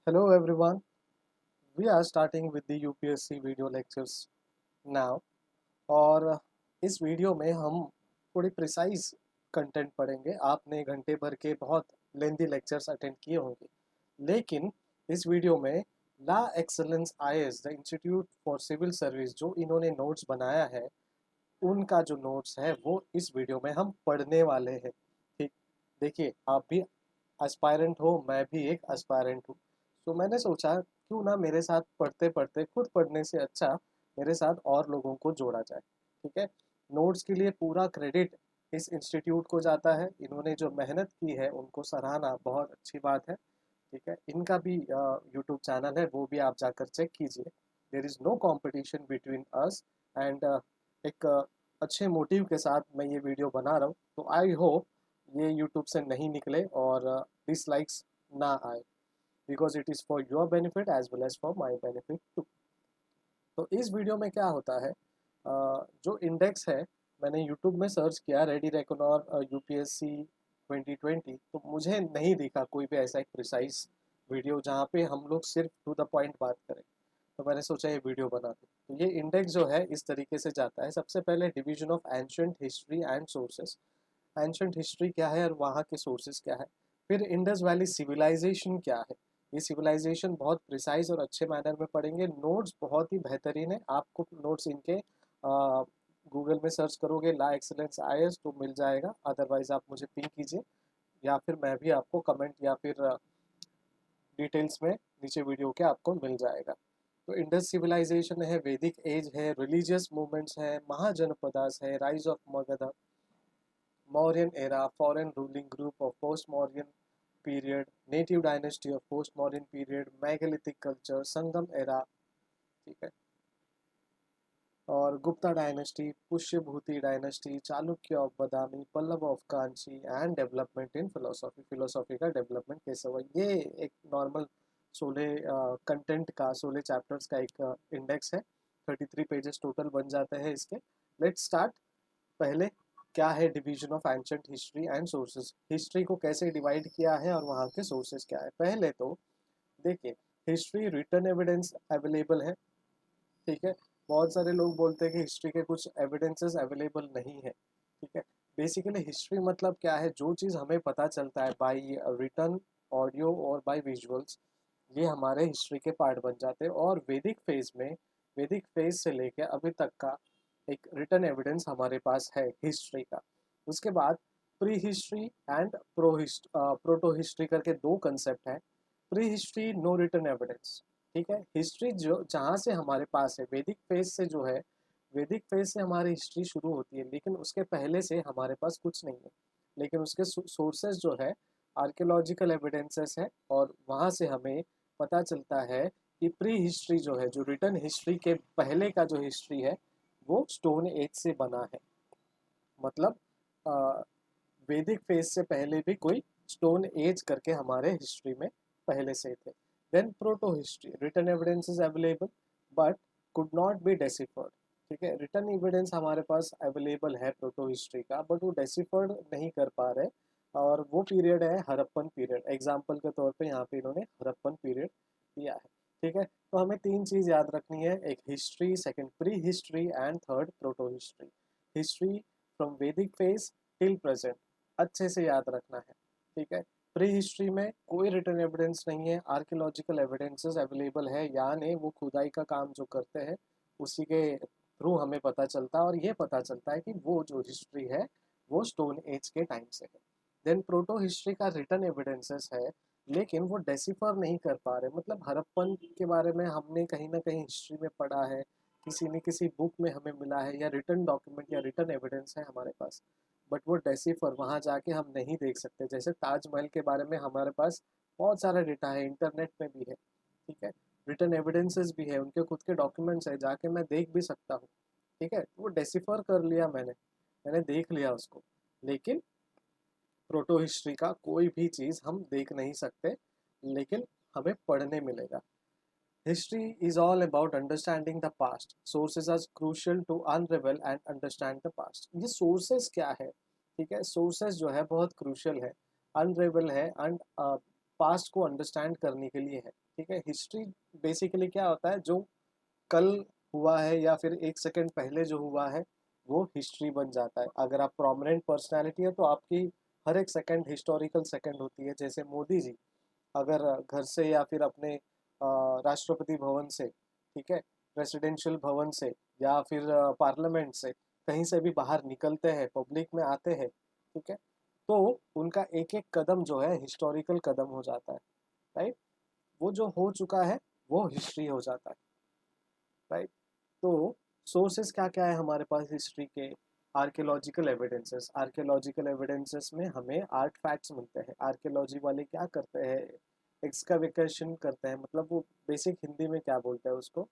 Hello everyone, we are starting with the UPSC video lectures now और इस video में हम थोड़ी प्रिसाइज कंटेंट पढ़ेंगे। आपने घंटे भर के बहुत लेंदी लेक्चर्स अटेंड किए होंगे, लेकिन इस वीडियो में La Excellence IAS the institute for civil service जो इन्होंने नोट्स बनाया है, उनका जो नोट्स है वो इस वीडियो में हम पढ़ने वाले हैं। ठीक, देखिए आप भी एस्पायरेंट हो, मैं भी एक एस्पायरेंट हूँ, तो मैंने सोचा क्यों ना मेरे साथ पढ़ते पढ़ते, खुद पढ़ने से अच्छा मेरे साथ और लोगों को जोड़ा जाए। ठीक है, नोट्स के लिए पूरा क्रेडिट इस इंस्टीट्यूट को जाता है। इन्होंने जो मेहनत की है उनको सराहना, बहुत अच्छी बात है। ठीक है, इनका भी यूट्यूब चैनल है, वो भी आप जाकर चेक कीजिए। There is no competition between us and एक अच्छे मोटिव के साथ मैं ये वीडियो बना रहा हूँ, तो आई होप ये यूट्यूब से नहीं निकले और डिसलाइक्स ना आए, because it is for your benefit as well as for my benefit too. तो इस वीडियो में क्या होता है, जो इंडेक्स है, मैंने यूट्यूब में सर्च किया रेडी रेकोनॉर यूपीएससी 2020, तो मुझे नहीं दिखा कोई भी ऐसा एक प्रिसाइज वीडियो जहाँ पे हम लोग सिर्फ टू द पॉइंट बात करें। तो मैंने सोचा ये वीडियो बना दूँ। तो ये इंडेक्स जो है इस तरीके से जाता है। सबसे पहले division of ancient history and sources, ancient history क्या है और वहाँ के सोर्सेज क्या है। फिर इंडस वैली सिविलाइजेशन क्या है, ये सिविलाइजेशन बहुत प्रिसाइज और अच्छे मैनर में पढ़ेंगे। नोट्स बहुत ही बेहतरीन है, आपको नोट्स इनके गूगल में सर्च करोगे ला एक्सेलेंस आईएएस तो मिल जाएगा, अदरवाइज आप मुझे पिंग कीजिए या फिर मैं भी आपको कमेंट या फिर डिटेल्स में नीचे वीडियो के आपको मिल जाएगा। तो इंडस सिविलाइजेशन है, वैदिक एज है, रिलीजियस मूवमेंट्स है, महाजनपदास है, rise of Magadh, Mauryan era, foreign ruling group of post-Mauryan period, native dynasty of post-Mauryan period, megalithic culture, Sangam era, ठीक है, और Gupta dynasty, Pushyabhuti dynasty, Chalukya of Badami, Pallava of Kanchi and development in philosophy, philosophy का development कैसे हुआ। ये एक नॉर्मल 16 कंटेंट का, 16 चैप्टर्स का एक इंडेक्स है। 33 पेजेस टोटल बन जाते हैं इसके। Let's start. पहले क्या है division of ancient history and sources, history को कैसे डिवाइड किया है और वहाँ के सोर्सेज क्या है। पहले तो देखिए, हिस्ट्री रिटन एविडेंस अवेलेबल है। ठीक है, बहुत सारे लोग बोलते हैं कि हिस्ट्री के कुछ एविडेंसेस अवेलेबल नहीं है। ठीक है, बेसिकली हिस्ट्री मतलब क्या है, जो चीज़ हमें पता चलता है बाय रिटन, ऑडियो और बाय विजुअल्स, ये हमारे हिस्ट्री के पार्ट बन जाते हैं। और वैदिक फेज में, वैदिक फेज से लेकर अभी तक का एक रिटन एविडेंस हमारे पास है हिस्ट्री का। उसके बाद pre history and proto history करके दो कंसेप्ट है। Pre history no written evidence. ठीक है, हिस्ट्री जो जहाँ से हमारे पास है, वैदिक फेज से जो है, वैदिक फेज से हमारी हिस्ट्री शुरू होती है, लेकिन उसके पहले से हमारे पास कुछ नहीं है। लेकिन उसके सोर्सेज जो है आर्कियोलॉजिकल एविडेंसेस है, और वहाँ से हमें पता चलता है कि प्री हिस्ट्री जो है, जो रिटन हिस्ट्री के पहले का जो हिस्ट्री है, वो स्टोन एज से बना है। मतलब वैदिक फेज से पहले भी कोई स्टोन एज करके हमारे हिस्ट्री में पहले से थे। Then proto history, written evidence is available but could not be deciphered. ठीक है, रिटन एविडेंस हमारे पास अवेलेबल है प्रोटो हिस्ट्री का, बट वो डेसिफर्ड नहीं कर पा रहे। और वो पीरियड है हड़प्पन पीरियड। एग्जाम्पल के तौर पे यहाँ पे इन्होंने हड़प्पन पीरियड दिया है। ठीक है, तो हमें तीन चीज़ याद रखनी है, एक history, second pre history and third proto history. History from वैदिक फेज टिल प्रेजेंट अच्छे से याद रखना है। ठीक है, प्री हिस्ट्री में कोई रिटन एविडेंस नहीं है, आर्कियोलॉजिकल एविडेंसेस अवेलेबल है, यानी वो खुदाई का काम जो करते हैं उसी के थ्रू हमें पता चलता है, और ये पता चलता है कि वो जो हिस्ट्री है वो स्टोन एज के टाइम से है। देन प्रोटो हिस्ट्री का रिटन एविडेंसेस है, लेकिन वो डेसिफर नहीं कर पा रहे। मतलब हड़प्पन के बारे में हमने कहीं ना कहीं हिस्ट्री में पढ़ा है, किसी ने किसी बुक में हमें मिला है, या रिटन डॉक्यूमेंट या रिटन एविडेंस है हमारे पास, बट वो डेसिफर वहाँ जाके हम नहीं देख सकते। जैसे ताजमहल के बारे में हमारे पास बहुत सारा डेटा है, इंटरनेट में भी है। ठीक है, रिटन एविडेंसेस भी है, उनके खुद के डॉक्यूमेंट्स है, जाके मैं देख भी सकता हूँ। ठीक है, वो डेसिफर कर लिया मैंने, मैंने देख लिया उसको। लेकिन प्रोटो हिस्ट्री का कोई भी चीज़ हम देख नहीं सकते, लेकिन हमें पढ़ने मिलेगा। History is all about understanding the past, sources are crucial to unravel and understand the past. ये सोर्सेज क्या है, ठीक है, सोर्सेज जो है बहुत क्रूशियल है, अनरेवल है एंड पास्ट को अंडरस्टैंड करने के लिए है। ठीक है, हिस्ट्री बेसिकली क्या होता है, जो कल हुआ है या फिर एक सेकंड पहले जो हुआ है वो हिस्ट्री बन जाता है। अगर आप प्रोमिनेंट पर्सनैलिटी है तो आपकी हर एक सेकंड हिस्टोरिकल सेकंड होती है। जैसे मोदी जी अगर घर से या फिर अपने राष्ट्रपति भवन से, ठीक है, प्रेसिडेंशियल भवन से या फिर पार्लियामेंट से कहीं से भी बाहर निकलते हैं, पब्लिक में आते हैं, ठीक है, तो उनका एक एक कदम जो है हिस्टोरिकल कदम हो जाता है। राइट, वो जो हो चुका है वो हिस्ट्री हो जाता है। राइट, तो सोर्सेस क्या क्या है हमारे पास हिस्ट्री के? Archaeological evidences. आर्कियोलॉजिकल एविडेंसेस में हमें आर्ट फैक्ट्स मिलते हैं। आर्कियोलॉजी वाले क्या करते हैं, एक्सकैवेशन करते हैं, मतलब वो बेसिक हिंदी में क्या बोलते हैं उसको,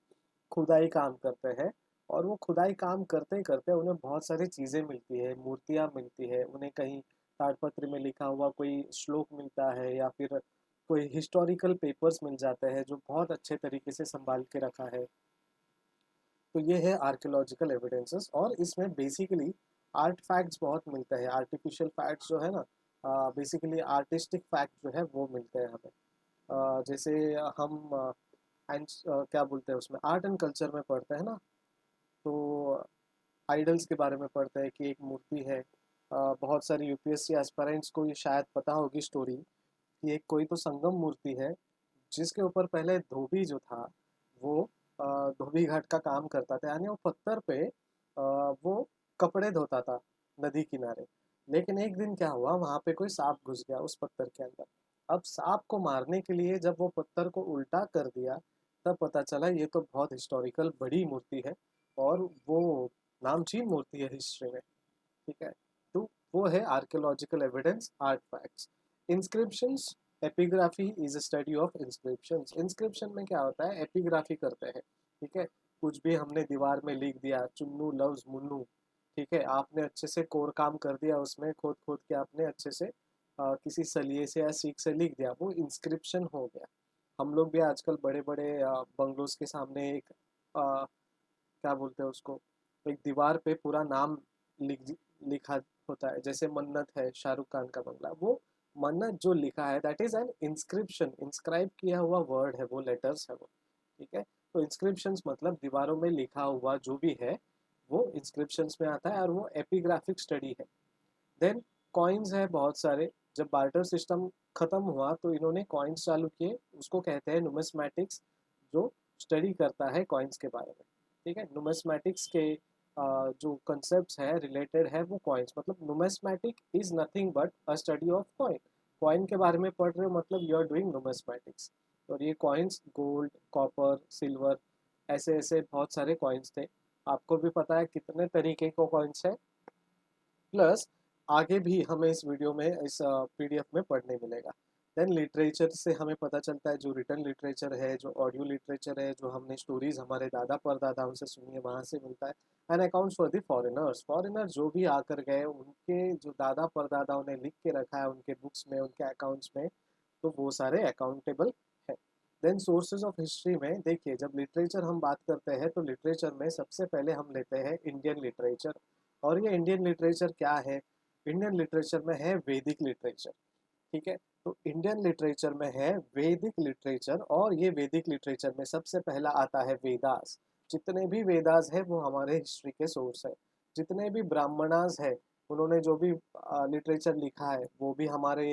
खुदाई काम करते हैं। और वो खुदाई काम करते करते उन्हें बहुत सारी चीज़ें मिलती है, मूर्तियाँ मिलती है, उन्हें कहीं ताड़पत्र में लिखा हुआ कोई श्लोक मिलता है या फिर कोई हिस्टोरिकल पेपर्स मिल जाते हैं जो बहुत अच्छे तरीके से संभाल के रखा है। तो ये है आर्कियोलॉजिकल एविडेंसेस। और इसमें बेसिकली आर्ट फैक्ट्स बहुत मिलते हैं। आर्टिफिशियल फैक्ट्स जो है ना, बेसिकली आर्टिस्टिक फैक्ट जो है वो मिलते हैं हमें। जैसे हम क्या बोलते हैं उसमें, आर्ट एंड कल्चर में पढ़ते हैं ना, तो आइडल्स के बारे में पढ़ते हैं कि एक मूर्ति है। बहुत सारे यूपीएससी एस्पिरेंट्स को ये शायद पता होगी स्टोरी कि एक कोई तो संगम मूर्ति है जिसके ऊपर पहले धोबी जो था वो धोबी घाट का काम करता था, यानी वो पत्थर पे वो कपड़े धोता था नदी किनारे। लेकिन एक दिन क्या हुआ, वहां पे कोई सांप घुस गया उस पत्थर के अंदर। अब सांप को मारने के लिए जब वो पत्थर को उल्टा कर दिया तब पता चला ये तो बहुत हिस्टोरिकल बड़ी मूर्ति है और वो नामचीन मूर्ति है हिस्ट्री में। ठीक है, तो वो है archaeological evidence, art facts. Inscriptions, epigraphy is a study of inscriptions. Inscription में क्या होता है, एपिग्राफी करते हैं। ठीक है, कुछ भी हमने दीवार में लिख दिया, चुन्नू लव्स मुन्नू, ठीक है, आपने अच्छे से कोर काम कर दिया, उसमें खोद खोद के आपने अच्छे से किसी सलिए से या सीख से लिख दिया, वो इंस्क्रिप्शन हो गया। हम लोग भी आजकल बड़े बड़े बंगलोज के सामने एक क्या बोलते हैं उसको, एक दीवार पे पूरा नाम लिखा होता है। जैसे मन्नत है शाहरुख खान का बंगला, वो मन्नत जो लिखा है that is an inscription. Inscribe किया हुआ वर्ड है वो, लेटर्स है वो। ठीक है, तो इंस्क्रिप्शंस मतलब दीवारों में लिखा हुआ जो भी है वो इंस्क्रिप्शंस में आता है और वो एपिग्राफिक स्टडी है। देन कॉइन्स है बहुत सारे। जब बार्टर सिस्टम खत्म हुआ तो इन्होंने कॉइन्स चालू किए, उसको कहते हैं नुमिस्मैटिक्स, जो स्टडी करता है कॉइन्स के बारे में। ठीक है, नुमिस्मैटिक्स के जो कंसेप्ट है रिलेटेड है वो कॉइन्स, मतलब numismatic is nothing but a study of coin. Coin के बारे में पढ़ रहे हो मतलब यू आर डूइंग नुमिस्मैटिक्स। और ये कॉइन्स गोल्ड, कॉपर, सिल्वर, ऐसे ऐसे बहुत सारे कॉइन्स थे। आपको भी पता है कितने तरीके के कॉइन्स है। प्लस आगे भी हमें इस वीडियो में इस पीडीएफ में पढ़ने मिलेगा। देन लिटरेचर से हमें पता चलता है, जो रिटर्न लिटरेचर है, जो ऑडियो लिटरेचर है, जो हमने स्टोरीज हमारे दादा परदादाओं से सुनी है वहाँ से मिलता है। And accounts for the foreigners, foreigner जो भी आकर गए उनके जो दादा परदादाओं ने लिख के रखा है उनके बुक्स में, उनके अकाउंट्स में, तो वो सारे अकाउंटेबल है। देन सोर्सेज ऑफ हिस्ट्री में देखिए, जब लिटरेचर हम बात करते हैं तो लिटरेचर में सबसे पहले हम लेते हैं इंडियन लिटरेचर। और ये इंडियन लिटरेचर क्या है, इंडियन लिटरेचर में है वैदिक लिटरेचर। ठीक है, तो इंडियन लिटरेचर में है वैदिक लिटरेचर और ये वैदिक लिटरेचर में सबसे पहला आता है वेदास। जितने भी वेदास है वो हमारे हिस्ट्री के सोर्स है। जितने भी ब्राह्मणास है उन्होंने जो भी लिटरेचर लिखा है वो भी हमारे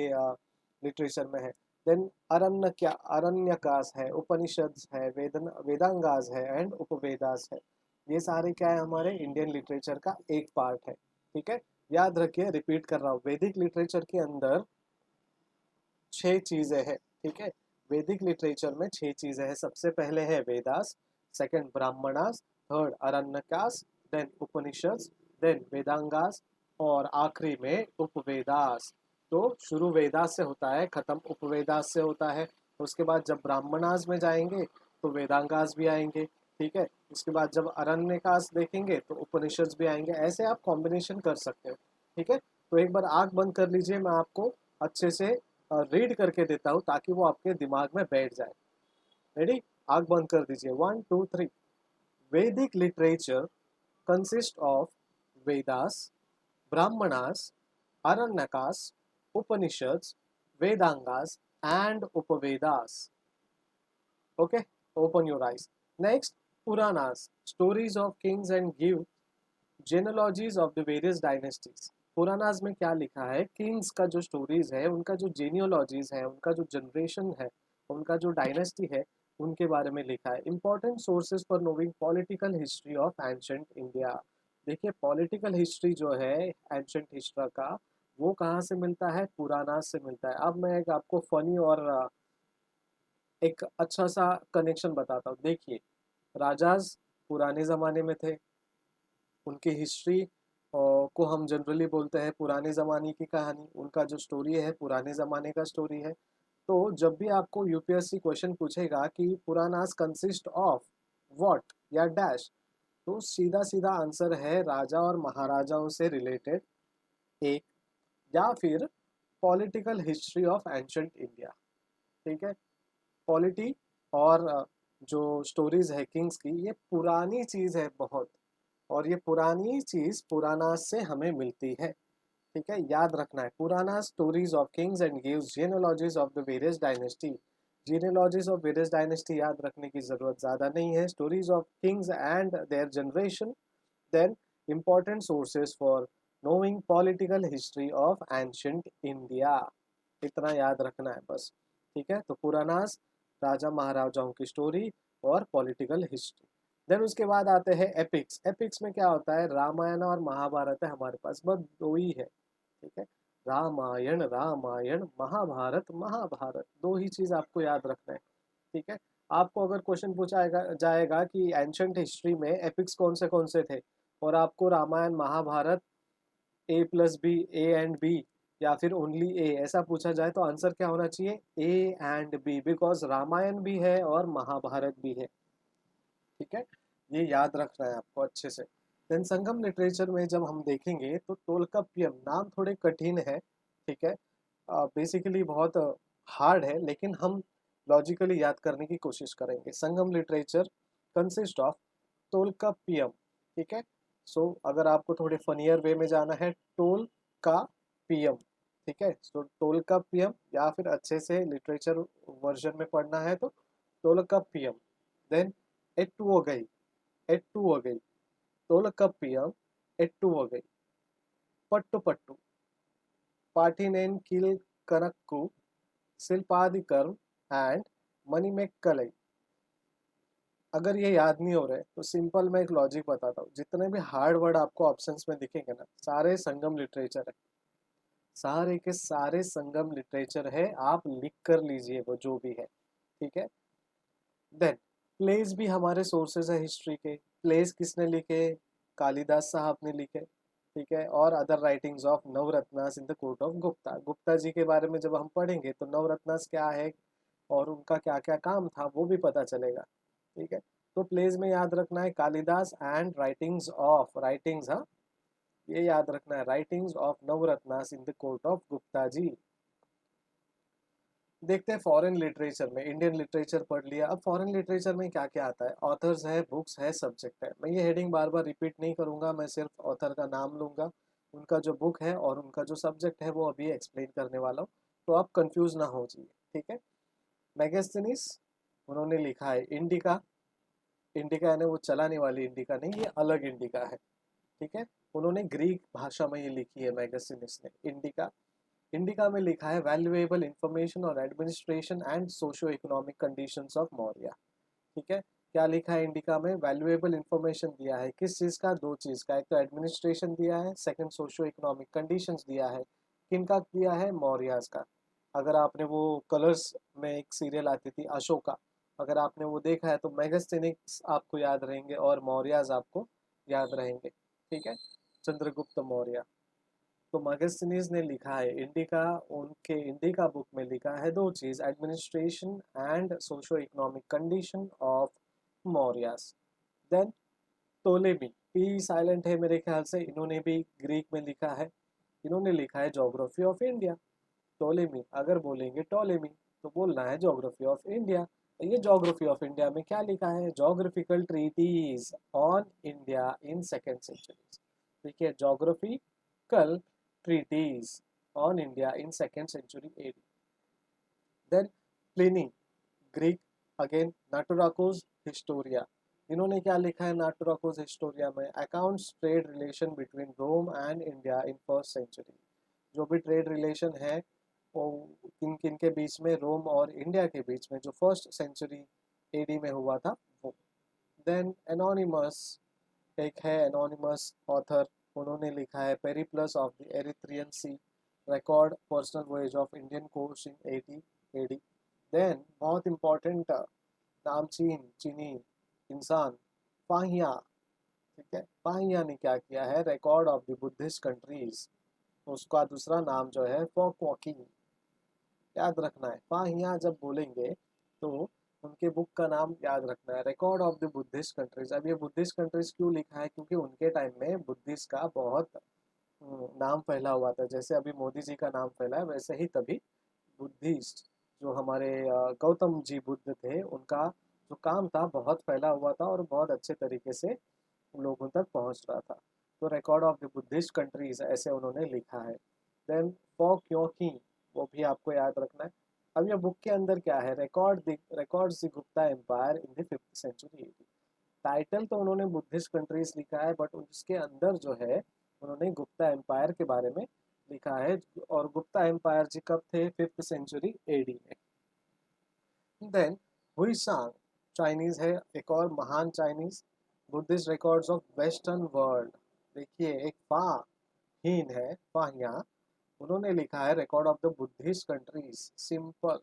लिटरेचर में है। देन अरण्यकास है, उपनिषद है, वेदांगास है एंड उपवेदास है। ये सारे क्या है, हमारे इंडियन लिटरेचर का एक पार्ट है। ठीक है, याद रखिए, रिपीट कर रहा हूँ, वैदिक लिटरेचर के अंदर 6 चीजें हैं। ठीक है, वैदिक लिटरेचर में 6 चीजें हैं। सबसे पहले है Vedas, second Brahmanas, third Aranyakas, then Upanishad, then Vedangas और आखिरी में उपवेदास। तो शुरू वेदास से होता है, खत्म उपवेदास से होता है। उसके बाद जब ब्राह्मणास में जाएंगे तो वेदांगास भी आएंगे। ठीक है, उसके बाद जब अरण्यकास देखेंगे तो उपनिषद भी आएंगे। ऐसे आप कॉम्बिनेशन कर सकते हो। ठीक है, तो एक बार आंख बंद कर लीजिए, मैं आपको अच्छे से रीड करके देता हूँ ताकि वो आपके दिमाग में बैठ जाए। रेडी, आंख बंद कर दीजिए, 1 2 3। वैदिक literature consist of Vedas, Brahmanas, Aranyakas, Upanishads, Vedangas and Upavedas. Okay, open your eyes. Next, Puranas, stories of kings and give genealogies of the various dynasties. Puranas में क्या लिखा है, किंग्स का जो स्टोरीज है, उनका जो जेनियोलॉजीज है, उनका जो जनरेशन है, उनका जो डायनेस्टी है, उनके बारे में लिखा है. Important sources for knowing political history of ancient India. देखिए पॉलिटिकल हिस्ट्री जो है एंशंट हिस्ट्री का, वो कहाँ से मिलता है, पुरानाज से मिलता है. अब मैं एक आपको फनी और एक अच्छा सा कनेक्शन बताता हूँ. देखिए राजाज पुराने ज़माने में थे, उनकी हिस्ट्री को हम जनरली बोलते हैं पुराने ज़माने की कहानी. उनका जो स्टोरी है पुराने ज़माने का स्टोरी है. तो जब भी आपको यूपीएससी क्वेश्चन पूछेगा कि पुरानास कंसिस्ट ऑफ व्हाट या डैश, तो सीधा सीधा आंसर है राजा और महाराजाओं से रिलेटेड एक, या फिर political history of ancient India. ठीक है, पॉलिटी और जो स्टोरीज है किंग्स की, ये पुरानी चीज़ है बहुत, और ये पुरानी चीज़ पुराना से हमें मिलती है. ठीक है, याद रखना है. Purana stories of kings and gives genealogies of the various dynasty. Genealogies of various dynasty याद रखने की ज़रूरत ज़्यादा नहीं है. Stories of kings and their generation, then important sources for knowing political history of ancient India. इतना याद रखना है बस. ठीक है, तो पुरानास राजा महाराजाओं की स्टोरी और पॉलिटिकल हिस्ट्री. देन उसके बाद आते हैं एपिक्स. एपिक्स में क्या होता है, रामायण और महाभारत है हमारे पास, बस दो ही है. ठीक है, रामायण रामायण, महाभारत महाभारत, दो ही चीज़ आपको याद रखना है. ठीक है, आपको अगर क्वेश्चन पूछा जाएगा कि एंशंट हिस्ट्री में एपिक्स कौन से थे, और आपको Ramayana Mahabharata A plus B, A and B, या फिर ओनली ए, ऐसा पूछा जाए, तो आंसर क्या होना चाहिए, A and B, because Ramayana भी है और महाभारत भी है. ठीक है, ये याद रखना है आपको अच्छे से. देन संगम लिटरेचर में जब हम देखेंगे तो तोल्काप्पियम, नाम थोड़े कठिन है. ठीक है, बेसिकली बहुत हार्ड है, लेकिन हम लॉजिकली याद करने की कोशिश करेंगे. संगम लिटरेचर कंसिस्ट ऑफ तोल्काप्पियम. ठीक है, सो अगर आपको थोड़े फनियर वे में जाना है, टोल का पीएम. ठीक है, सो टोल का पीएम, या फिर अच्छे से लिटरेचर वर्जन में पढ़ना है तो टोल का पीएम. देन एट्टू हो गई, एट्टू हो गई, टोल का पीएम, एट्टू हो गई. पट्टू पट्टू, पाटिनेन किल कनक्कू, शिल्पादिकर्म एंड मणिमेक्कलई. अगर ये याद नहीं हो रहे तो सिंपल मैं एक लॉजिक बताता हूँ. जितने भी हार्ड वर्ड आपको ऑप्शंस में दिखेंगे ना, सारे संगम लिटरेचर है, सारे के सारे संगम लिटरेचर है. आप लिख कर लीजिए वो जो भी है. ठीक है, देन प्लेस भी हमारे सोर्सेज है हिस्ट्री के. प्लेस किसने लिखे, कालिदास साहब ने लिखे. ठीक है, और other writings of Navratnas in the court of Gupta. Gupta ji के बारे में जब हम पढ़ेंगे तो नवरत्नास क्या है और उनका क्या क्या काम था वो भी पता चलेगा. ठीक है, तो प्लेस में याद रखना है Kalidas and writings of, writings, हाँ ये याद रखना है, writings of Navratnas in the court of Gupta ji. देखते हैं फॉरेन लिटरेचर में. इंडियन लिटरेचर पढ़ लिया, अब फॉरेन लिटरेचर में क्या क्या आता है. ऑथर्स है, बुक्स है, सब्जेक्ट है. मैं ये हेडिंग बार बार रिपीट नहीं करूंगा, मैं सिर्फ ऑथर का नाम लूंगा, उनका जो बुक है और उनका जो सब्जेक्ट है वो अभी एक्सप्लेन करने वाला हूँ, तो आप कंफ्यूज ना हो जाइए. ठीक है, मैगस्थनीज, उन्होंने लिखा है इंडिका. इंडिका यानी वो चलाने वाली इंडिका नहीं, ये अलग इंडिका है. ठीक है, उन्होंने ग्रीक भाषा में ये लिखी है मैगस्थनीज ने इंडिका. इंडिका में लिखा है वैल्यूएबल इंफॉर्मेशन और administration and socio economic conditions of Maurya. ठीक है, क्या लिखा है इंडिका में, वैल्यूएबल इंफॉर्मेशन दिया है, किस चीज़ का, दो चीज़ का. एक तो एडमिनिस्ट्रेशन दिया है, सेकंड सोशियो इकोनॉमिक कंडीशंस दिया है. किनका दिया है, मौर्यास का. अगर आपने वो कलर्स में एक सीरियल आती थी अशोका, अगर आपने वो देखा है तो मेगास्थेनिक्स आपको याद रहेंगे और मौर्यास आपको याद रहेंगे. ठीक है, चंद्रगुप्त मौर्य. तो मैगस्थनीज ने लिखा है इंडिका, उनके इंडिका बुक में लिखा है दो चीज, administration and socio economic condition of Mauryas. Then Ptolemy, P silent है मेरे ख्याल से, इन्होंने भी ग्रीक में लिखा है. इन्होंने लिखा है ज्योग्राफी ऑफ इंडिया. टोलेमी, अगर बोलेंगे टोलेमी तो बोलना है ज्योग्राफी ऑफ इंडिया. ये ज्योग्राफी ऑफ इंडिया में क्या लिखा है, geographical treatise on India in second century. देखिए, ज्योग्राफिकल treatise on India in second century AD. Then Pliny Greek, again Naturalis Historia, इन्होंने क्या लिखा है नाटुराकोस हिस्टोरिया में, accounts trade relation between Rome and India in first century, जो भी trade relation है वो किन किन के बीच में, रोम और इंडिया के बीच में, जो फर्स्ट सेंचुरी एडी में हुआ था वो। देन एनोनिमस, एक है एनोनिमस ऑथर, उन्होंने लिखा है Periplus of the Erythraean Sea, record personal voyage of Indian coast in 80 AD. Then बहुत इंपॉर्टेंट नामचीन चीनी इंसान फाहिया, ठीक है, फाहिया ने क्या किया है, record of the Buddhist countries, उसका दूसरा नाम जो है फॉक वॉकिंग, याद रखना है फाहिया जब बोलेंगे तो उनके बुक का नाम याद रखना है, record of the Buddhist countries. अब ये बुद्धिस्ट कंट्रीज क्यों लिखा है, क्योंकि उनके टाइम में बुद्धिस्ट का बहुत नाम फैला हुआ था, जैसे अभी मोदी जी का नाम फैला है वैसे ही तभी बुद्धिस्ट जो हमारे गौतम जी बुद्ध थे उनका जो काम था बहुत फैला हुआ था और बहुत अच्छे तरीके से लोगों तक पहुंच रहा था। तो record of the Buddhist countries ऐसे उन्होंने लिखा है। देन फॉर क्योंकि, वो भी आपको याद रखना है। अब ये बुक के अंदर क्या है, records the Gupta empire in the 5th century AD. Title तो उन्होंने बुद्धिस्ट कंट्रीज लिखा है बट उसके अंदर जो है उन्होंने गुप्ता एम्पायर के बारे में लिखा है, और गुप्ता एम्पायर जी कब थे, 5th सेंचुरी एडी में। देन हुईसांग, चाइनीज है, एक और महान Chinese, Buddhist records of western world. देखिए एक फा हीन है फाहिया, उन्होंने लिखा है record of the Buddhist countries, simple,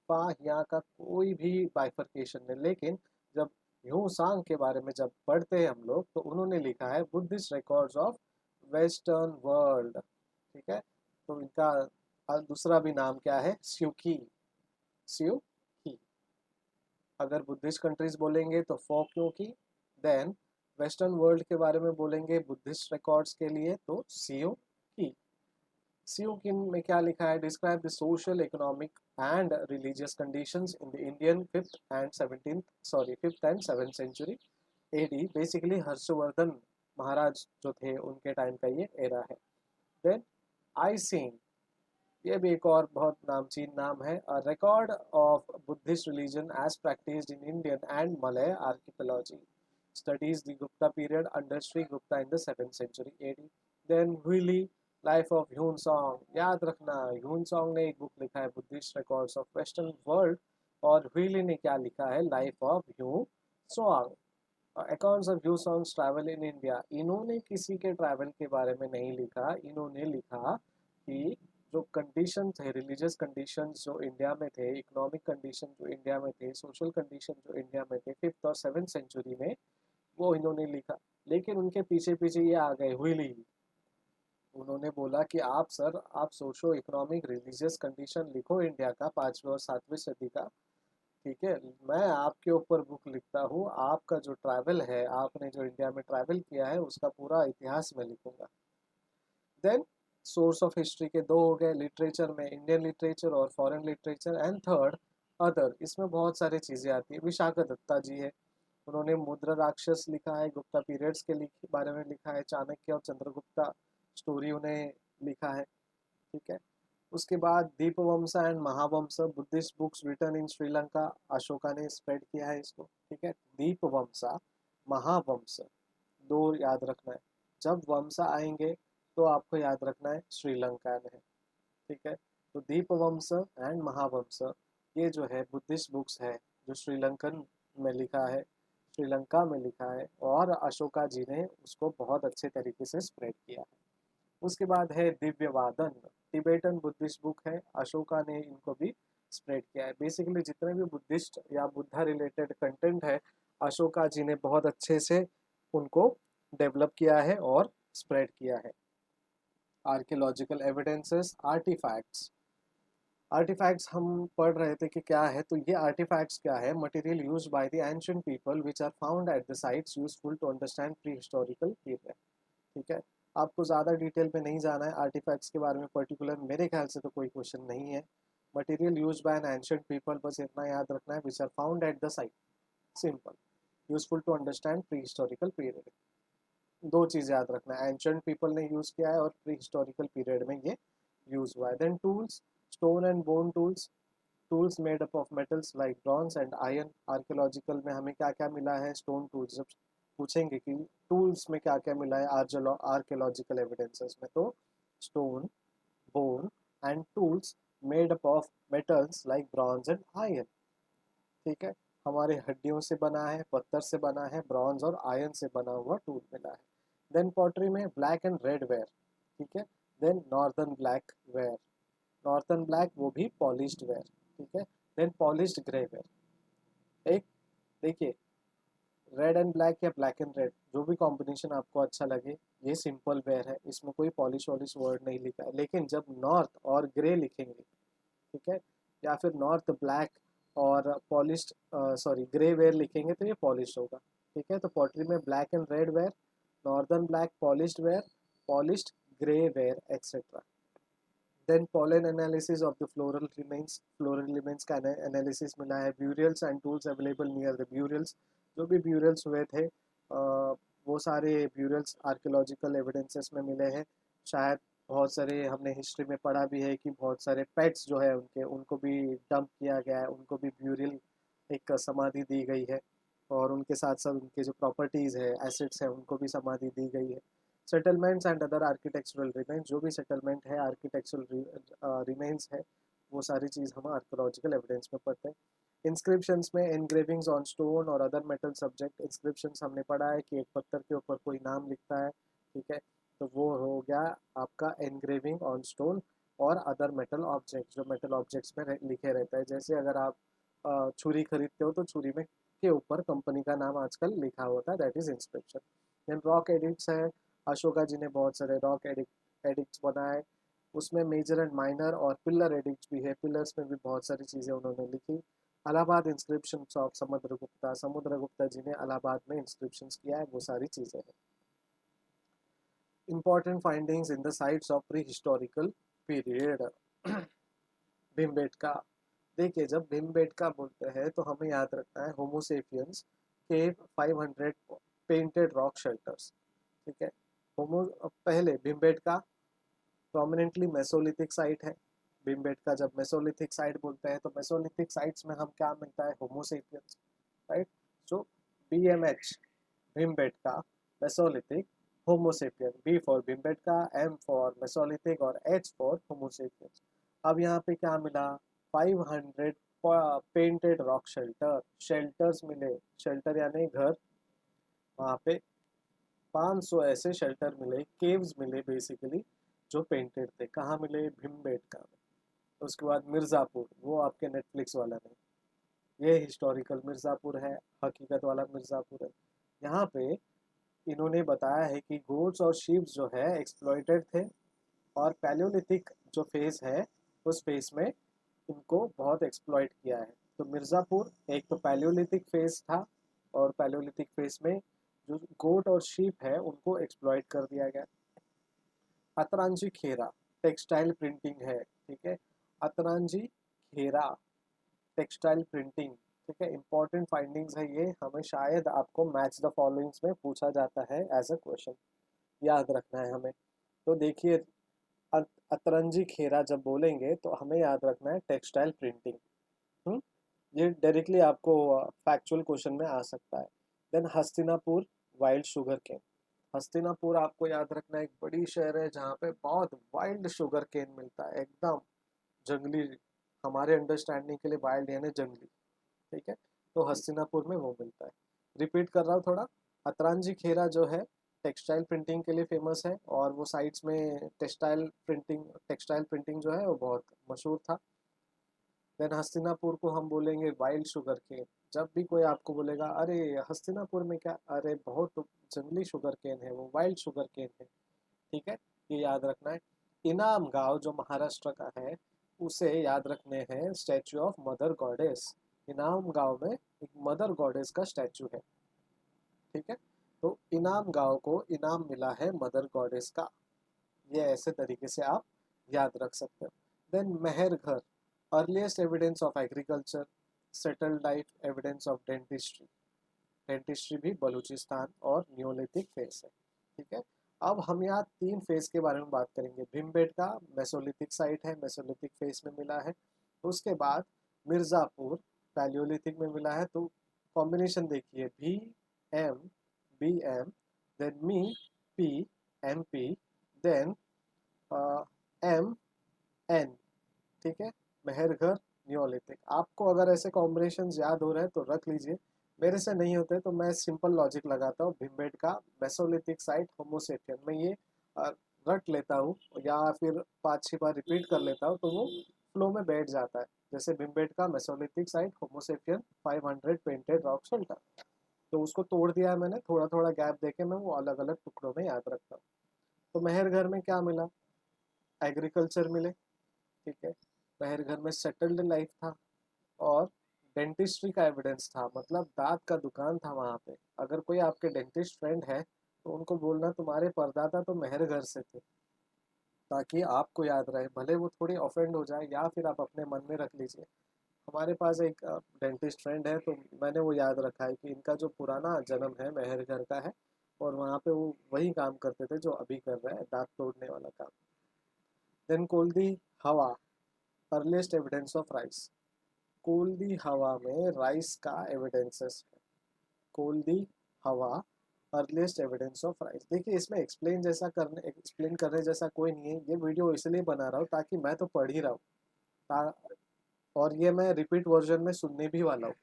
फा यहाँ का कोई भी बाइफर्केशन नहीं। लेकिन जब ह्यू सांग के बारे में जब पढ़ते हैं हम लोग तो उन्होंने लिखा है Buddhist records of western world, ठीक है। तो इनका दूसरा भी नाम क्या है, स्यूकी, स्यूकी। अगर बुद्धिस्ट कंट्रीज बोलेंगे तो फोक्यो की, देन वेस्टर्न वर्ल्ड के बारे में बोलेंगे बुद्धिस्ट रिकॉर्ड्स के लिए तो सीओ की। सीओ किन में क्या लिखा है, describe the social economic and religious conditions in the Indian 5th and 7th century AD. Basically Harshavardhan महाराज जो थे उनके टाइम का ये एरा है। देन आई सिंग, ये भी एक और बहुत नामचीन नाम है, record of Buddhist religion as practised in Indian and Malay archipelago, studies the Gupta period under Shri Gupta in the 7th century AD. Then Hui Li, life of Hiuen Tsang, याद रखना ह्यून सॉन्ग ने एक बुक लिखा है Buddhist records of western world, और Hui Li ने क्या लिखा है, life of Hiuen Tsang, accounts of Hiuen Tsang's travel in India. इन्होंने किसी के ट्रैवल के बारे में नहीं लिखा, इन्होंने लिखा कि जो कंडीशन थे, रिलीजियस कंडीशन जो इंडिया में थे, इकोनॉमिक कंडीशन जो इंडिया में थे, सोशल कंडीशन जो इंडिया में थे 5th और 7th सेंचुरी में, वो इन्होंने लिखा। लेकिन उनके पीछे पीछे ये आ गए हुईली, उन्होंने बोला कि आप सर आप सोशो इकोनॉमिक रिलीजियस कंडीशन लिखो इंडिया का 5वीं और 7वीं सदी का, ठीक है, मैं आपके ऊपर बुक लिखता हूँ, आपका जो ट्रैवल है, आपने जो इंडिया में ट्रैवल किया है उसका पूरा इतिहास मैं लिखूंगा। देन सोर्स ऑफ हिस्ट्री के दो हो गए, लिटरेचर में इंडियन लिटरेचर और foreign literature, and third other, इसमें बहुत सारी चीज़ें आती है। विशाखा दत्ता जी है, उन्होंने मुद्रा राक्षस लिखा है, गुप्ता पीरियड्स के बारे में लिखा है, चाणक्य और चंद्रगुप्ता स्टोरी उन्हें लिखा है, ठीक है। उसके बाद Dipavamsa and Mahavamsa, Buddhist books written in Sri Lanka, Ashoka ने स्प्रेड किया है इसको, ठीक है। दीपवंशा, महावंश, दो याद रखना है, जब वंश आएंगे तो आपको याद रखना है श्रीलंका में है, ठीक है। तो दीपवंश एंड महावंश ये जो है बुद्धिस्ट बुक्स है जो श्रीलंकन में लिखा है, श्रीलंका में लिखा है, और अशोका जी ने उसको बहुत अच्छे तरीके से स्प्रेड किया है। उसके बाद है दिव्यवादन, टिबेटन बुद्धिस्ट बुक है, अशोका ने इनको भी स्प्रेड किया है। बेसिकली जितने भी बुद्धिस्ट या बुद्धा रिलेटेड कंटेंट है अशोका जी ने बहुत अच्छे से उनको डेवलप किया है और स्प्रेड किया है। आर्कियोलॉजिकल एविडेंसेस, आर्टिफैक्ट्स, आर्टिफैक्ट्स हम पढ़ रहे थे कि क्या है, तो ये आर्टिफैक्ट्स क्या है, material used by the ancient people which are found at the sites useful to understand pre historical period, ठीक है। आपको ज़्यादा डिटेल में नहीं जाना है आर्टिफैक्ट्स के बारे में, पर्टिकुलर मेरे ख्याल से तो कोई क्वेश्चन नहीं है। Material used by an ancient people, बस इतना याद रखना है, which are found at the site, simple, useful to understand pre historical period. दो चीज़ याद रखना है, एंशिएंट पीपल ने यूज़ किया है और प्री हिस्टोरिकल पीरियड में ये यूज़ हुआ है। Then tools, stone and bone tools, tools made up of metals like bronze and iron. Archaeological में हमें क्या क्या मिला है, स्टोन टूल्स। जब पूछेंगे कि टूल्स में क्या क्या मिला है आर्कियोलॉजिकल एविडेंसेस में, तो stone, bone and tools made up of metals like bronze and iron. ठीक है, हमारे हड्डियों से बना है, पत्थर से बना है, ब्रॉन्ज और आयरन से बना हुआ टूल मिला है। देन पॉटरी में ब्लैक एंड रेड वेयर। ठीक है, then northern black ware, northern black वो भी पॉलिश्ड वेयर। ठीक है, देन पॉलिश्ड ग्रे वेयर। एक देखिए, रेड एंड ब्लैक या ब्लैक एंड रेड, जो भी कॉम्बिनेशन आपको अच्छा लगे, ये सिंपल वेयर है, इसमें कोई पॉलिश वॉलिश वर्ड नहीं लिखा है। लेकिन जब नॉर्थ और ग्रे लिखेंगे, ठीक है, या फिर नॉर्थ ब्लैक और पॉलिश्ड सॉरी ग्रे वेयर लिखेंगे, तो ये पॉलिश होगा। ठीक है, तो पॉटरी में black and red ware, northern black polished ware, polished grey ware etcetera. Then pollen analysis of the floral remains, floral remains का एनालिसिस मिला है। burials and tools available near the burials, जो भी burials हुए थे वो सारे burials आर्कियोलॉजिकल एविडेंसेस में मिले हैं। शायद बहुत सारे हमने हिस्ट्री में पढ़ा भी है कि बहुत सारे पेट्स जो है उनके, उनको भी डंप किया गया है, उनको भी ब्यूरियल एक समाधि दी गई है, और उनके साथ साथ उनके जो प्रॉपर्टीज़ है, एसिड्स है, उनको भी समाधि दी गई है। Settlements and other architectural remains, जो भी सेटलमेंट है, आर्किटेक्चरल रिमेन्स है, वो सारी चीज़ हम आर्कियोलॉजिकल एविडेंस में पढ़ते हैं। इंस्क्रिप्शंस में एनग्रेविंग्स ऑन स्टोन और अदर मेटल सब्जेक्ट। इंस्क्रिप्शंस हमने पढ़ा है कि एक पत्थर के ऊपर कोई नाम लिखता है, ठीक है, तो वो हो गया आपका एनग्रेविंग ऑन स्टोन और अदर मेटल ऑब्जेक्ट, जो मेटल ऑब्जेक्ट्स में लिखे रहता है। जैसे अगर आप छुरी खरीदते हो तो छुरी में के ऊपर कंपनी का नाम आजकल लिखा होता है, that is inscription. Then rock edicts है, अशोका जी ने बहुत सारे रॉक एडिक्ट्स बनाए, उसमें मेजर एंड माइनर और पिलर एडिक्ट्स भी है, पिलर्स में भी बहुत सारी चीज़ें उन्होंने लिखी। इलाहाबाद इंस्क्रिप्शन ऑफ समुद्रगुप्ता, समुद्रगुप्ता जी ने इलाहाबाद में इंस्क्रिप्शन किया है, वो सारी चीज़ें हैं। Important findings in the sites of pre historical period. Bhimbetka, देखिए जब भीमबेटका बोलते हैं तो हमें याद रखना है होमोसेपियंस के 500 पेंटेड रॉक शेल्टर्स। ठीक है, होमो पहले भीमबेटका प्रोमिनेंटली मेसोलिथिक साइट है। भीमबेटका जब मेसोलिथिक साइट बोलते हैं तो मेसोलिथिक साइट्स में हम क्या मिलता है, Homo sapiens, right. So BMH Bhimbetka Mesolithic Homo sapien, B for Bhimbetka, M for Mesolithic और H फॉर होमोसेपियंस। अब यहाँ पे क्या मिला, 500 पेंटेड रॉक शेल्टर, शेल्टर्स मिले, शेल्टर यानी घर, वहाँ पे 500 ऐसे शेल्टर मिले, केव्स मिले बेसिकली, जो पेंटेड थे। कहाँ मिले, भीमबेटका में। उसके बाद मिर्ज़ापुर, वो आपके नेटफ्लिक्स वाला नहीं, ये हिस्टोरिकल मिर्ज़ापुर है, हकीकत वाला मिर्ज़ापुर है। यहाँ पे इन्होंने बताया है कि गोट्स और शीप्स जो है एक्सप्लॉइटेड थे, और पैलियोलिथिक जो फेज है उस फेज में इनको बहुत एक्सप्लॉइट किया है। तो मिर्ज़ापुर एक तो पैलियोलिथिक फेज था, और पैलियोलिथिक फेज में जो गोट और शीप है उनको एक्सप्लॉइट कर दिया गया। अतरांजी खेरा टेक्सटाइल प्रिंटिंग है, ठीक है, अतरांजी खेरा टेक्सटाइल प्रिंटिंग, ठीक है, इंपॉर्टेंट फाइंडिंग्स है ये, हमें शायद आपको मैच द फॉलोइंग्स में पूछा जाता है एज अ क्वेश्चन, याद रखना है हमें। तो देखिए अतरंजी खेरा जब बोलेंगे तो हमें याद रखना है टेक्सटाइल प्रिंटिंग। ये डायरेक्टली आपको फैक्चुअल क्वेश्चन में आ सकता है। Then Hastinapur wild sugar cane, Hastinapur आपको याद रखना एक बड़ी शहर है जहाँ पे बहुत वाइल्ड शुगर केन मिलता है, एकदम जंगली, हमारे अंडरस्टैंडिंग के लिए वाइल्ड यानी जंगली, ठीक है, तो हस्तिनापुर में वो मिलता है। रिपीट कर रहा हूँ थोड़ा, अतरांजी खेरा जो है टेक्सटाइल प्रिंटिंग के लिए फेमस है, और वो साइट्स में टेक्सटाइल प्रिंटिंग जो है वो बहुत मशहूर था। देन हस्तिनापुर को हम बोलेंगे वाइल्ड शुगर केन। जब भी कोई आपको बोलेगा अरे हस्तिनापुर में क्या, अरे बहुत जंगली शुगर केन है, वो वाइल्ड शुगर केन है, ठीक है, ये याद रखना है। इनाम गांव जो महाराष्ट्र का है, उसे याद रखने हैं स्टैचू ऑफ मदर गॉडेस। इनाम गांव में एक मदर गॉडेस का स्टैचू है, ठीक है, तो इनाम गांव को इनाम मिला है मदर गॉडेस का, ये ऐसे तरीके से आप याद रख सकते हो। देन मेहर घर, earliest evidence of agriculture, settled life, evidence of dentistry, dentistry भी बलूचिस्तान और न्योलिथिक फेस है, ठीक है। अब हम यहाँ 3 फेस के बारे में बात करेंगे। भीमबेटका मेसोलिथिक साइट है, मेसोलिथिक फेस में मिला है। उसके बाद मिर्ज़ापुर पैलियोलिथिक में मिला है, तो कॉम्बिनेशन देखिए, V M B M, then मी P M P, then M N, ठीक है, मेहरगढ़ नियोलिथिक। आपको अगर ऐसे कॉम्बिनेशन याद हो रहे हैं तो रख लीजिए, मेरे से नहीं होते तो मैं सिंपल लॉजिक लगाता हूँ, भीमबेटका मेसोलिथिक साइट होमोसेपियन, मैं ये अ, रट लेता हूँ या फिर 5-6 बार रिपीट कर लेता हूँ तो वो फ्लो में बैठ जाता है। जैसे Bhimbetka Mesolithic site Homo sapien 500 painted rock shelter, तो उसको तोड़ दिया है मैंने, थोड़ा थोड़ा गैप देके मैं वो अलग अलग टुकड़ों में याद रखता हूँ। तो मेहरगढ़ में क्या मिला, एग्रीकल्चर मिले, ठीक है, मेहरगढ़ में सेटल्ड लाइफ था और डेंटिस्ट्री का एविडेंस था, मतलब दांत का दुकान था वहाँ पे। अगर कोई आपके डेंटिस्ट फ्रेंड है तो उनको बोलना तुम्हारे परदादा तो मेहरगढ़ से थे, ताकि आपको याद रहे, भले वो थोड़ी ऑफेंड हो जाए या फिर आप अपने मन में रख लीजिए। हमारे पास एक डेंटिस्ट फ्रेंड है, तो मैंने वो याद रखा है कि इनका जो पुराना जन्म है मेहरगढ़ का है, और वहाँ पे वो वही काम करते थे जो अभी कर रहे हैं, दांत तोड़ने वाला काम। देन कोल्दी हवा, अर्लीस्ट एविडेंस ऑफ राइस। कोल्दी हवा में राइस का एविडेंसेस है। कोल्दी हवा अर्लीस्ट एविडेंस ऑफ राइस। देखिए इसमें एक्सप्लेन करने जैसा कोई नहीं है, ये वीडियो इसलिए बना रहा हूँ ताकि मैं तो पढ़ ही रहा हूँ, और ये मैं रिपीट वर्जन में सुनने भी वाला हूँ,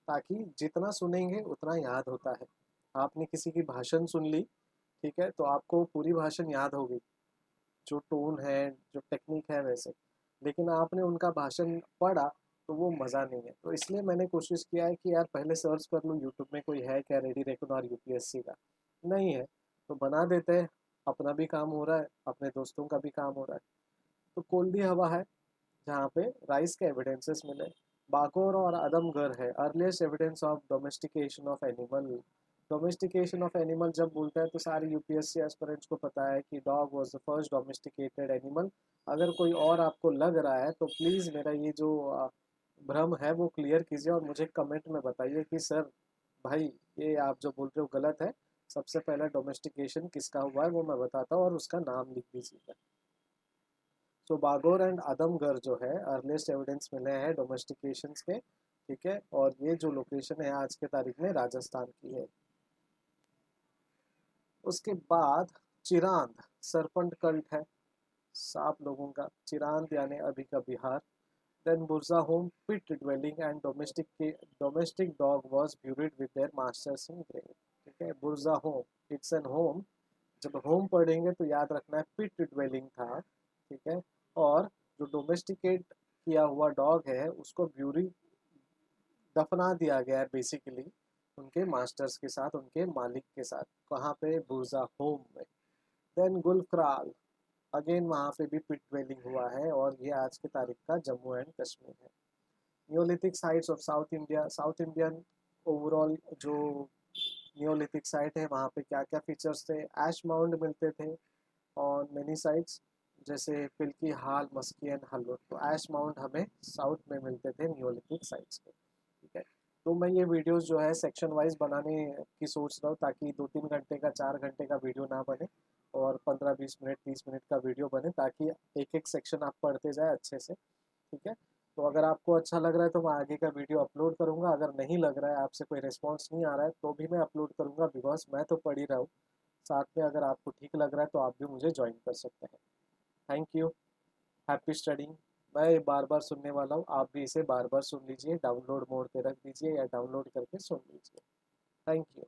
ताकि जितना सुनेंगे उतना याद होता है। आपने किसी की भाषण सुन ली, ठीक है, तो आपको पूरी भाषण याद होगी, जो टोन है, जो टेक्निक है वैसे, लेकिन आपने उनका भाषण पढ़ा तो वो मज़ा नहीं है। तो इसलिए मैंने कोशिश किया है कि यार पहले सर्च कर लूँ यूट्यूब में कोई है क्या रेडी रेकन और यूपीएससी का, नहीं है तो बना देते हैं, अपना भी काम हो रहा है, अपने दोस्तों का भी काम हो रहा है। तो कोल्डी हवा है जहाँ पे राइस के एविडेंसेस मिले। बागोर और आदमगढ़ है, earliest evidence of domestication of animal. Domestication of animal जब बोलते हैं तो सारे यूपीएससी एस्पिरेंट्स को पता है कि dog was the first domesticated animal. अगर कोई और आपको लग रहा है तो प्लीज़ मेरा ये जो भ्रम है वो क्लियर कीजिए और मुझे कमेंट में बताइए कि सर भाई ये आप जो बोल रहे हो गलत है, सबसे पहले डोमेस्टिकेशन किसका हुआ है वो मैं बताता हूँ और उसका नाम लिख दीजिएगा। तो बागोर एंड आदमगढ़ जो है अर्लीस्ट एविडेंस मिले हैं डोमेस्टिकेशन के, ठीक है, और ये जो लोकेशन है आज के तारीख में राजस्थान की है। उसके बाद चिरांद सरपंट कल्ट है, सांप लोगों का, चिरांद यानी अभी का Bihar. Then Burzahom pit dwelling and domestic dog was buried with their masters in grave, ठीक है, Burzahom it's an home. जब होम पढ़ेंगे तो याद रखना है पिट ड्वेलिंग था, ठीक है, और जो डोमेस्टिकेट किया हुआ डॉग है उसको ब्यूरी दफना दिया गया है बेसिकली उनके मास्टर्स के साथ, उनके मालिक के साथ। कहाँ पे, बुरजा होम में। देन गुलफक्राल, अगेन वहाँ पे भी पिट ड्वेलिंग हुआ है और ये आज की तारीख का जम्मू एंड कश्मीर है। Neolithic sites of south India, south Indian overall जो नियोलिथिक साइट है वहाँ पे क्या क्या फीचर्स थे, ऐश माउंड मिलते थे और मेनी साइट्स जैसे पिल्की हाल मस्की एंड हल्लोर, तो ऐश माउंट हमें साउथ में मिलते थे नियोलिथिक साइट्स के, ठीक है। तो मैं ये वीडियोस जो है सेक्शन वाइज बनाने की सोच रहा हूँ ताकि 2-3 घंटे का 4 घंटे का वीडियो ना बने और 15-20 मिनट 30 मिनट का वीडियो बने, ताकि एक एक सेक्शन आप पढ़ते जाए अच्छे से, ठीक है। तो अगर आपको अच्छा लग रहा है तो मैं आगे का वीडियो अपलोड करूँगा, अगर नहीं लग रहा है, आपसे कोई रिस्पॉन्स नहीं आ रहा है तो भी मैं अपलोड करूँगा, बिकॉज मैं तो पढ़ ही रहा हूँ। साथ में अगर आपको ठीक लग रहा है तो आप भी मुझे ज्वाइन कर सकते हैं। Thank you, happy studying. मैं ये बार बार सुनने वाला हूँ, आप भी इसे बार बार सुन लीजिए, डाउनलोड मोड पे रख दीजिए या डाउनलोड करके सुन लीजिए। Thank you.